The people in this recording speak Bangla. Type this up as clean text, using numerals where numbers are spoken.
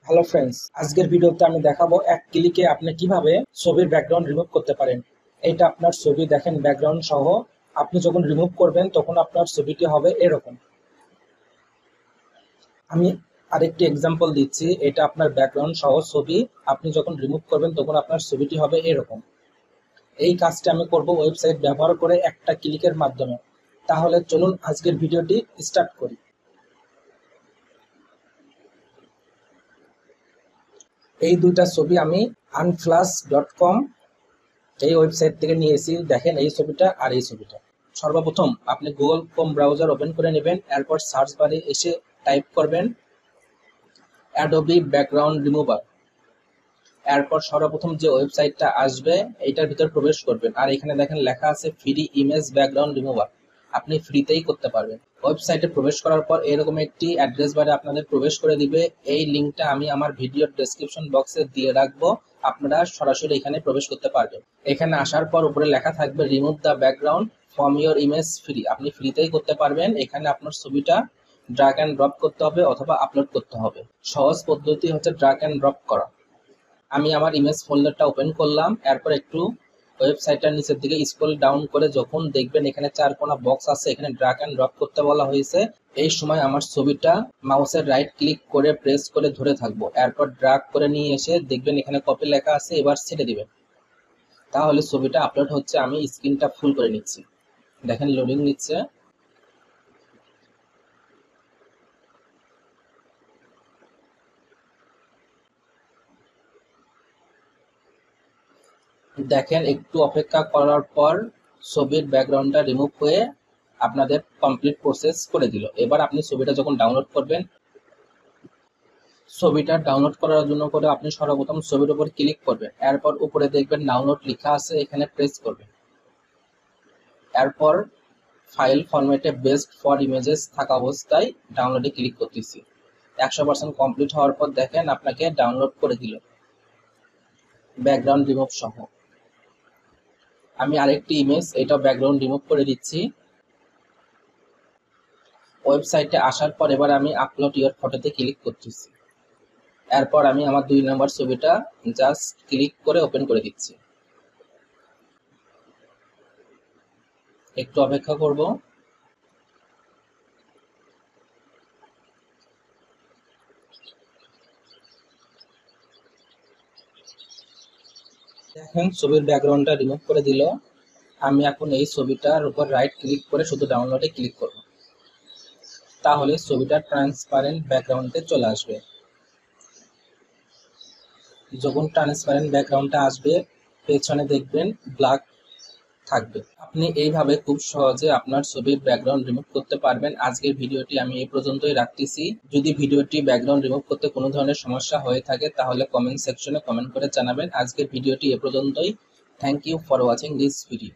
হ্যালো ফ্রেন্ডস, আজকের ভিডিওতে আমি দেখাবো এক ক্লিকে আপনি কিভাবে ছবির ব্যাকগ্রাউন্ড রিমুভ করতে পারেন। এটা আপনার ছবি, দেখেন ব্যাকগ্রাউন্ড সহ। আপনি যখন রিমুভ করবেন তখন আপনার ছবিটি হবে এরকম। আমি আরেকটি এক্সাম্পল দিচ্ছি। এটা আপনার ব্যাকগ্রাউন্ড সহ ছবি। আপনি যখন রিমুভ করবেন তখন আপনার ছবিটি হবে এরকম। এই কাজটা আমি করব ওয়েবসাইট ব্যবহার করে একটা ক্লিকের মাধ্যমে। তাহলে চলুন আজকের ভিডিওটি স্টার্ট করি। এই দুইটা ছবি আমি unflash.com এই ওয়েবসাইট থেকে নিয়েছি। দেখেন এই ছবিটা আর এই ছবিটা। সর্বপ্রথম আপনি গুগল ক্রোম ব্রাউজার ওপেন করে নেবেন। এরপর সার্চ বারে এসে টাইপ করবেন অ্যাডোবি ব্যাকগ্রাউন্ড রিমুভার। এরপর সর্বপ্রথম যে ওয়েবসাইটটা আসবে এইটার ভিতর প্রবেশ করবেন। আর এখানে দেখেন লেখা আছে ফ্রি ইমেজ ব্যাকগ্রাউন্ড রিমুভার। আপনি ফ্রিতেই করতে পারবেন। ওয়েবসাইটে প্রবেশ করার পর এরকম একটি অ্যাড্রেস বারে আপনাদের প্রবেশ করে দিবে। এই লিঙ্কটা আমি আমার ভিডিওর ডেসক্রিপশন বক্সে দিয়ে রাখবো। আপনারা সরাসরি এখানে প্রবেশ করতে পারবেন। এখানে আসার পর উপরে লেখা থাকবে remove the background from your image free. আপনি ফ্রিতেই করতে পারবেন। এখানে আপনার ছবিটা ড্র্যাগ অ্যান্ড ড্রপ করতে হবে অথবা আপলোড করতে হবে। সহজ পদ্ধতি হচ্ছে ড্র্যাগ অ্যান্ড ড্রপ করা। আমি আমার ইমেজ ফোল্ডারটা ওপেন করলাম। এরপর একটু ওয়েবসাইটটার নিচের দিকে স্ক্রল ডাউন করে যখন দেখবেন এখানে চার কোনা বক্স আছে, এখানে ড্র্যাগ অ্যান্ড ড্রপ করতে বলা হয়েছে। এই সময় আমার ছবিটা মাউসের রাইট ক্লিক করে প্রেস করে ধরে থাকবো। এরপর ড্র্যাগ করে নিয়ে এসে দেখবেন এখানে কপি লেখা আছে, এবার ছেড়ে দিবেন। তাহলে ছবিটা আপলোড হচ্ছে। আমি স্ক্রিনটা ফুল করে নিচ্ছি। দেখেন লোডিং নিচ্ছে। দেখেন একটু অপেক্ষা করার পর ছবির ব্যাকগ্রাউন্ডটা রিমুভ হয়ে আপনাদের কমপ্লিট প্রসেস করে দিল। এবার আপনি ছবিটা যখন ডাউনলোড করবেন, ছবিটা ডাউনলোড করার জন্য করে আপনি সর্বপ্রথম ছবির উপর ক্লিক করবেন। এরপর উপরে দেখবেন ডাউনলোড লেখা আছে, এখানে প্রেস করবেন। এরপর ফাইল ফরম্যাটে বেস্ট ফর ইমেজেস থাকা অবস্থায় ডাউনলোডে ক্লিক করতেছি। 100% কমপ্লিট হওয়ার পর দেখেন আপনাকে ডাউনলোড করে দিল ব্যাকগ্রাউন্ড রিমুভ সহ। আমি আরেকটি ইমেজ, এটা ব্যাকগ্রাউন্ড রিমুভ করে দিচ্ছি। ওয়েবসাইটে আসার পর এবার আমি আপলোড ইওর ফটোতে ক্লিক করতেছি। এরপর আমি আমার 2 নম্বর ছবিটা জাস্ট ক্লিক করে ওপেন করে দিচ্ছি। একটু অপেক্ষা করব। দেখেন ছবির ব্যাকগ্রাউন্ডটা রিমুভ করে দিল। আমি এখন এই ছবিটার উপর রাইট ক্লিক করে শুধু ডাউনলোডে ক্লিক করব। তাহলে ছবিটা ট্রান্সপারেন্ট ব্যাকগ্রাউন্ডে চলে আসবে। যখন ট্রান্সপারেন্ট ব্যাকগ্রাউন্ডটা আসবে পেছনে দেখবেন ব্ল্যাক থাকবে। আপনি এইভাবে খুব সহজে আপনার ছবির ব্যাকগ্রাউন্ড রিমুভ করতে পারবেন। আজকের ভিডিওটি আমি এই পর্যন্তই রাখতেছি। যদি ভিডিওটি ব্যাকগ্রাউন্ড রিমুভ করতে কোনো ধরনের সমস্যা হয়ে থাকে তাহলে কমেন্ট সেকশনে কমেন্ট করে জানাবেন। আজকের ভিডিওটি এ পর্যন্তই। Thank you for watching this video.